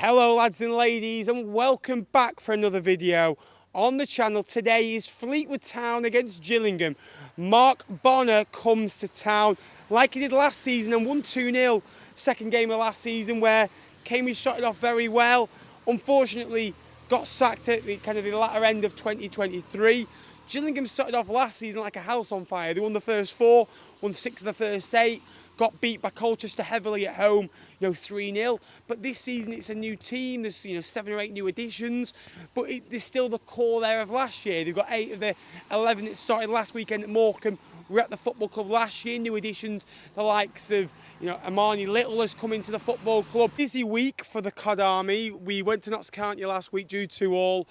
Hello lads and ladies, and welcome back for another video on the channel. Today is Fleetwood Town against Gillingham. Mark Bonner comes to town like he did last season and won 2-0 second game of last season, where Cambridge started off very well. Unfortunately got sacked at the latter end of 2023. Gillingham started off last season like a house on fire. They won the first 4, won 6 of the first 8. Got beat by Colchester heavily at home, 3-0. But this season it's a new team. There's 7 or 8 new additions, but there's still the core there of last year. They've got 8 of the 11 that started last weekend at Morecambe were at the football club last year. New additions, the likes of Armani Little has come into the football club. Busy week for the Cod Army. We went to Notts County last week due to all.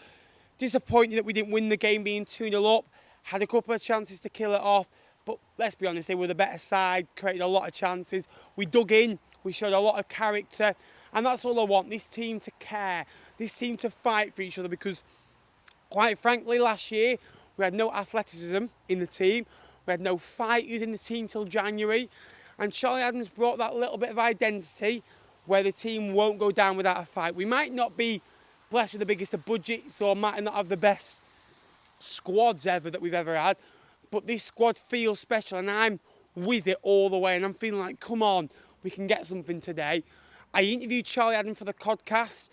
Disappointing that we didn't win the game, being 2-0 up. Had a couple of chances to kill it off. But let's be honest, they were the better side, created a lot of chances. We dug in, we showed a lot of character, and that's all I want, this team to care, this team to fight for each other, because quite frankly, last year, we had no athleticism in the team, we had no fighters in the team till January, and Charlie Adams brought that little bit of identity where the team won't go down without a fight. We might not be blessed with the biggest of budgets, or might not have the best squads ever that we've ever had, but this squad feels special, and I'm with it all the way, and I'm feeling like, come on, we can get something today. I interviewed Charlie Adam for the podcast.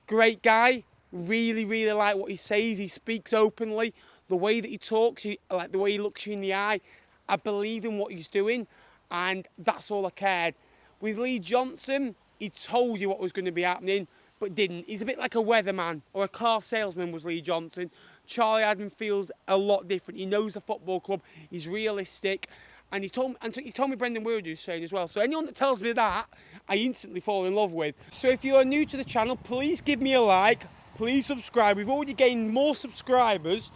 Great guy, really like what he says. He speaks openly. The way that he talks, like the way he looks you in the eye, I believe in what he's doing, and that's all I cared. With Lee Johnson, he told you what was going to be happening, but didn't. He's a bit like a weatherman or a car salesman, was Lee Johnson. Charlie Adam feels a lot different. He knows the football club. He's realistic, and he told me Brendan Weirdu's saying as well. So anyone that tells me that, I instantly fall in love with. So if you are new to the channel, please give me a like. Please subscribe. We've already gained more subscribers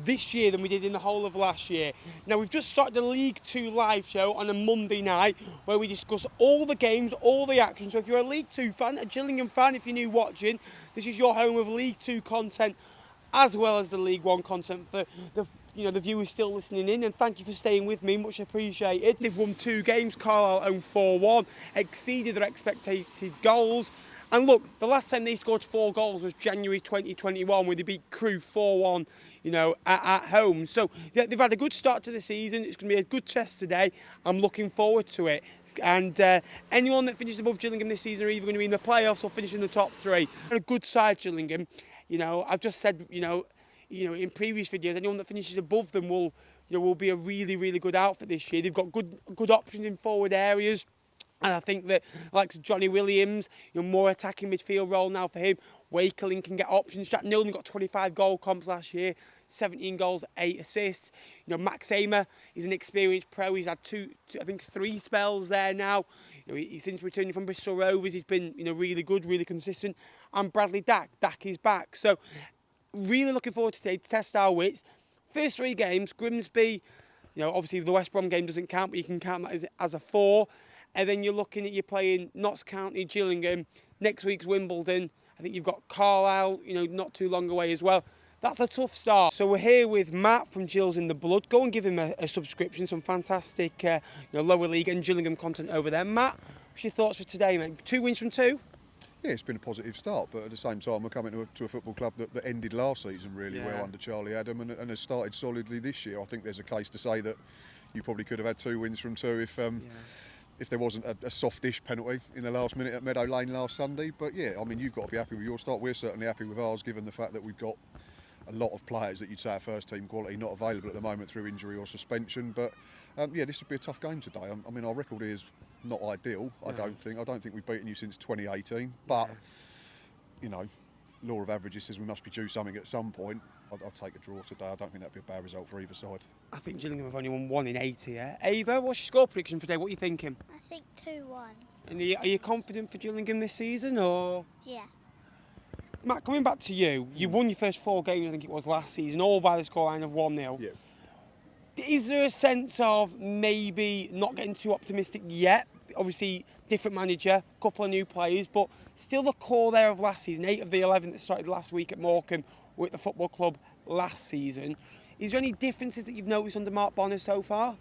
this year than we did in the whole of last year. Now, we've just started the League 2 live show on a Monday night where we discuss all the games, all the action. So if you're a League 2 fan, a Gillingham fan, if you're new watching, this is your home of League 2 content as well as the League 1 content for the viewers still listening in, and thank you for staying with me, much appreciated. They've won 2 games, Carlisle own 4-1, exceeded their expected goals. And look, the last time they scored 4 goals was January 2021, where they beat Crewe 4-1, at home. So yeah, they've had a good start to the season. It's going to be a good test today. I'm looking forward to it. And anyone that finishes above Gillingham this season are either going to be in the playoffs or finish in the top 3. They're a good side, Gillingham. I've just said, in previous videos, anyone that finishes above them will be a really good outfit this year. They've got good options in forward areas. And I think that, like Johnny Williams, more attacking midfield role now for him. Wakeling can get options. Jack Nolan got 25 goal comps last year, 17 goals, 8 assists. Max Amer is an experienced pro. He's had 3 spells there now. Since returning from Bristol Rovers, he's been really good, really consistent. And Bradley Dack is back. So really looking forward to today to test our wits. First 3 games, Grimsby, obviously the West Brom game doesn't count, but you can count that as a 4. And then you're looking at, you're playing Notts County, Gillingham. Next week's Wimbledon. I think you've got Carlisle, not too long away as well. That's a tough start. So we're here with Matt from Gills in the Blood. Go and give him a subscription. Some fantastic lower league and Gillingham content over there. Matt, what's your thoughts for today, mate? 2 wins from 2? Yeah, it's been a positive start, but at the same time, we're coming to a football club that ended last season really well under Charlie Adam and has started solidly this year. I think there's a case to say that you probably could have had 2 wins from 2 if there wasn't a softish penalty in the last minute at Meadow Lane last Sunday. But yeah, I mean, you've got to be happy with your start. We're certainly happy with ours, given the fact that we've got a lot of players that you'd say are first team quality not available at the moment through injury or suspension. But yeah, this would be a tough game today. I mean, our record is not ideal. I don't think we've beaten you since 2018. But law of averages says we must be due something at some point. I'll take a draw today. I don't think that'd be a bad result for either side. I think Gillingham have only won 1 in 80. Yeah? Ava, what's your score prediction for today? What are you thinking? I think 2-1. And are you confident for Gillingham this season, or? Yeah. Matt, coming back to you, you won your first 4 games, I think it was last season, all by the scoreline of 1-0. Yeah. Is there a sense of maybe not getting too optimistic yet? Obviously, different manager, couple of new players, but still the core there of last season. 8 of the 11 that started last week at Morecambe were at the football club last season. Is there any differences that you've noticed under Mark Bonner so far?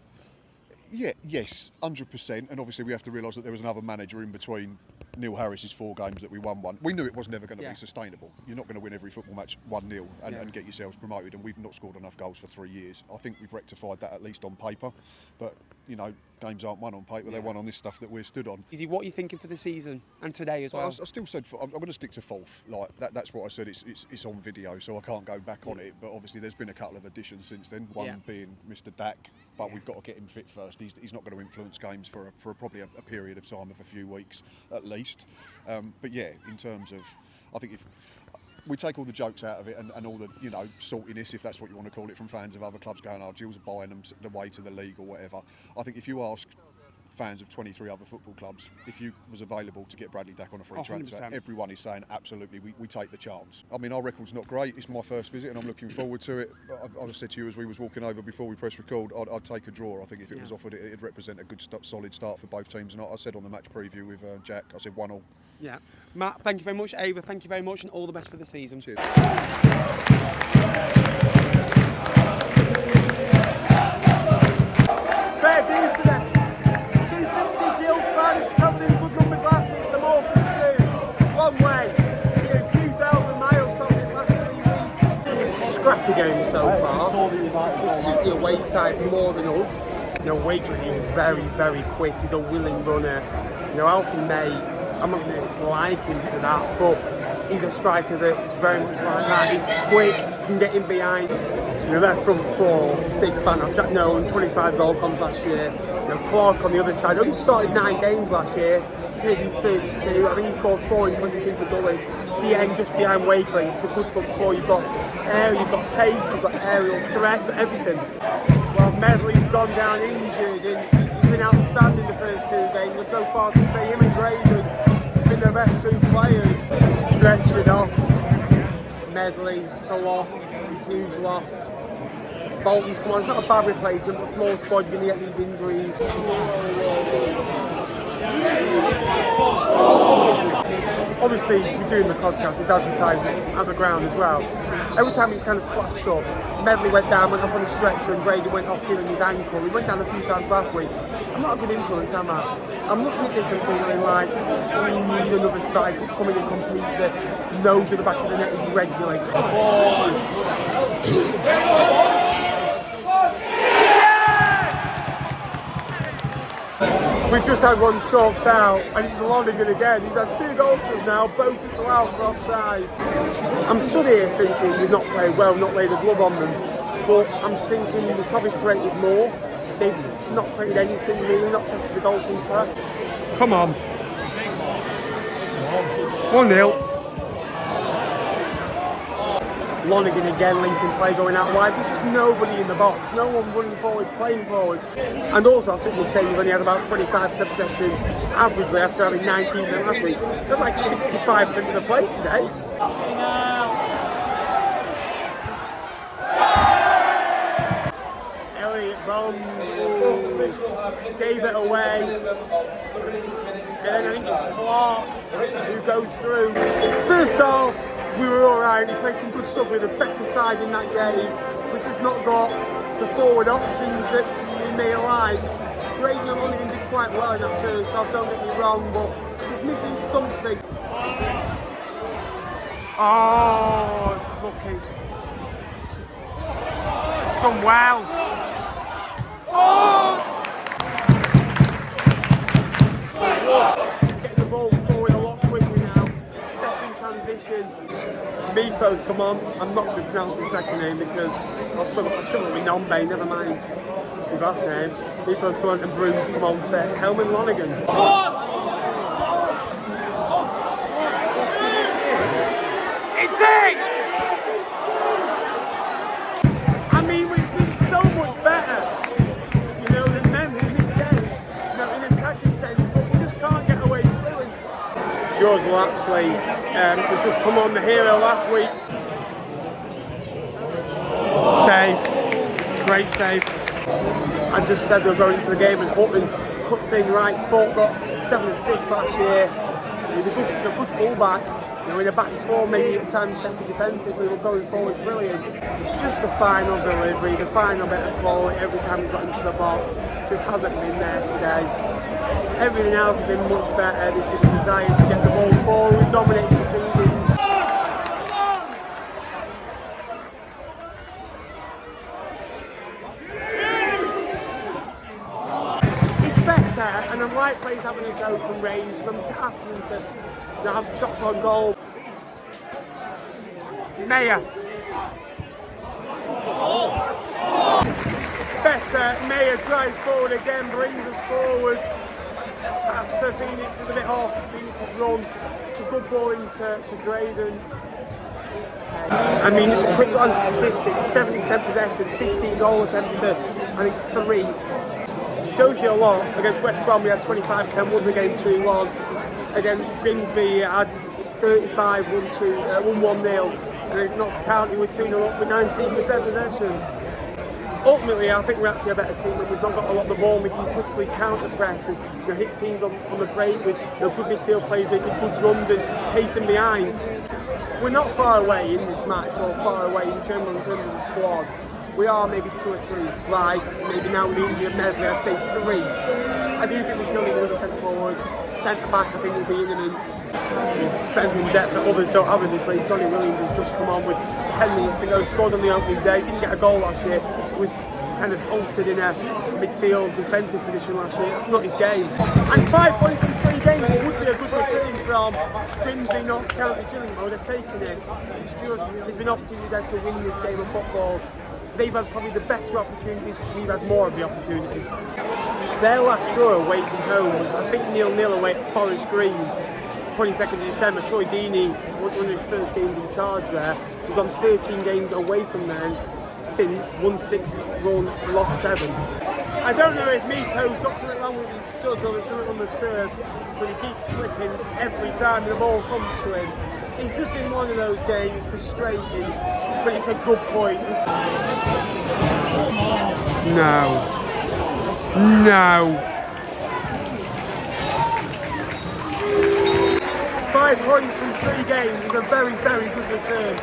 Yeah, yes, 100%. And obviously we have to realise that there was another manager in between Neil Harris's 4 games that we won one. We knew it was never going to Yeah. be sustainable. You're not going to win every football match 1-0 and get yourselves promoted, and we've not scored enough goals for 3 years. I think we've rectified that, at least on paper, but you know, games aren't won on paper, they're won on this stuff that we're stood on. Izzy, what are you thinking for the season and today as well? I still said I'm going to stick to 4th. Like that's what I said. It's on video, so I can't go back on it. But obviously, there's been a couple of additions since then. One being Mr. Dak, but we've got to get him fit first. He's not going to influence games for probably a period of time of a few weeks at least. But yeah, in terms of, I think if we take all the jokes out of it and all the, you know, saltiness, if that's what you want to call it, from fans of other clubs going, oh, Gills are buying them the way to the league or whatever. I think if you ask fans of 23 other football clubs, if you was available to get Bradley Dack on a free transfer, everyone is saying absolutely, we take the chance. I mean, our record's not great. It's my first visit and I'm looking forward to it. I said to you as we was walking over before we press record, I'd take a draw. I think if it was offered, it'd represent a good solid start for both teams. And I said on the match preview with Jack, I said 1-1. Yeah. Matt, thank you very much. Ava, thank you very much, and all the best for the season. Cheers. Fair dues to them. 250 Gills fans travelled in good numbers last week to Morecambe too. Long way. 2,000 miles travelled in the last 3 weeks. Scrappy game so far. We suit the away side more than us. You know, Wakeman is very, very quick. He's a willing runner. You know, Alfie May, I'm not going to like him to that, but he's a striker that's very much like that. He's quick, can get in behind. You know, their front 4, big fan of Jack Nolan, 25 goal comes last year. You know, Clark on the other side, only started 9 games last year, paid him 32. I think he scored 4 in 22 for Dulwich. The end just behind Wakeling. It's a good front 4. You've got air, you've got pace, you've got aerial threat, you've got everything. Well, Medley's gone down injured and he's been outstanding the first 2 games. I'd go far to say him and Graydon have been the best 2 players. Stretched it off. Medley, it's a loss, it's a huge loss. Bolton's come on, it's not a bad replacement, but small squad, you're going to get these injuries. Obviously, we're doing the podcast, it's advertising at the ground as well. Every time he's kind of flashed up, Medley went down, went off on a stretcher, and Grady went off feeling his ankle. He went down a few times last week. I'm not a good influence, am I? I'm looking at this and thinking like, we need another striker to come in and compete that knows where the back of the net is regularly. We've just had one chalked out, and it's Lonigan again. He's had 2 goals for us now, both disallowed for offside. I'm stood here thinking we've not played well, not laid a glove on them, but I'm thinking we've probably created more. They've not created anything really, not tested the goalkeeper. Come on. 1-0. Lonigan again, linking play going out wide. There's just nobody in the box, no one running forward, playing forward. And also, I think they say we've only had about 25% possession averagely after having 19 last week. They're like 65% of the play today. Elliot Bonds gave it away. And then I think it's Clark who goes through. First off, we were alright, we played some good stuff with a better side in that game. We've just not got the forward options that we may like. Graydon and Lonigan did quite well in that first half, don't get me wrong, but just missing something. Oh, lucky. Done well. Oh! Getting the ball forward a lot quicker now. Better in transition. Mipos, come on. I'm not going to pronounce his second name because I'll struggle with Nombe, never mind his last name. Mipos, come on, and Brooms, come on for Helman Lonigan. It's it! I mean, we've been so much better, you know, than them in this game. You know, in attacking sense, but we just can't get away through it. George Lapsley has just come on the hero last week. Save. Great save. I just said they were going into the game and Hutton cuts in right foot, got 7 assists last year. He's a good fullback. You know, in a back 4, maybe at times tested defensively, but going forward, brilliant. Just the final delivery, the final bit of quality every time he's got into the box, just hasn't been there today. Everything else has been much better. There's been a desire to get the ball forward, dominate proceedings. It's better, and I like players having a go from range, because I'm asking them to have shots on goal. Mayer. Better, Mayer drives forward again, brings us forward. Pass to Phoenix is a bit off. Phoenix has run. It's a good ball into Graydon. It's 10. I mean, just a quick glance at statistics: 70% possession, 15 goal attempts to, I think, 3. Shows you a lot. Against West Brom, we had 25%, won the game 2-1. Against Grimsby, had 35, 1-1-0. And it knocks County with 2-0 up with 19% possession. Ultimately, I think we're actually a better team when we've not got a lot of the ball and we can quickly counter press and hit teams on the break with good midfield plays, making good runs and pacing behind. We're not far away in this match, or far away in terms of the squad. We are maybe 2 or 3 right, maybe now with the injury of Medley, I'd say 3. I do think we still need another centre forward. Centre back, I think, will be in and strength and depth that others don't have in this league. Johnny Williams has just come on with 10 minutes to go, scored on the opening day, didn't get a goal last year, was kind of halted in a midfield defensive position last year. That's not his game. And 5 points in 3 games would be a good return from Grimsby, Notts County, Gillingham. I would have taken it. It's just, there's been opportunities there to win this game of football. They've had probably the better opportunities, we've had more of the opportunities. Their last draw away from home was, I think, 0-0 away at Forest Green, 22nd of December. Troy Deeney, one of his first games in charge there, we've gone 13 games away from then since, won 6, drawn, lost 7. I don't know if Meepo's got something wrong with his studs or there's something on the turf, but he keeps slipping every time the ball comes to him. It's just been one of those games, frustrating, but it's a good point. No. 5 points from 3 games is a very, very good return.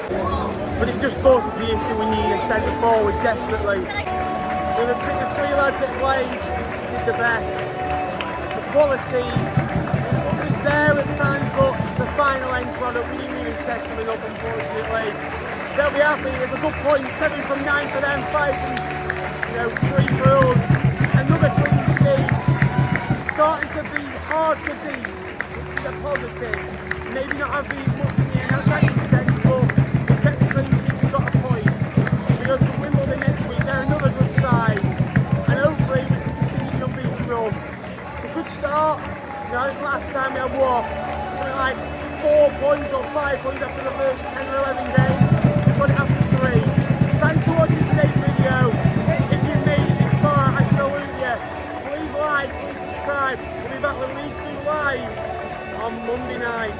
But it just forces the issue we need a centre forward desperately. The 3 lads that played did the best. The quality was there at times, but the final end product, we didn't really test them enough, unfortunately. They'll be happy. It's a good point. 7 from 9 for them, 5 from 3 for us. Another clean sheet. Starting to be hard to beat, which is a positive. Maybe not having much in the attacking sense, but we've kept the clean sheet, we've got a point. We go to Wimbledon next week, they're another good side. And hopefully we can continue the unbeaten run. It's a good start. I think last time we had something like 4 points or 5 points after the first 10 or 11 games. We've got it after 3. Thanks for watching today's video. If you've made it this far, I salute you. Please like, please subscribe. We'll be back with League 2 Live on Monday night.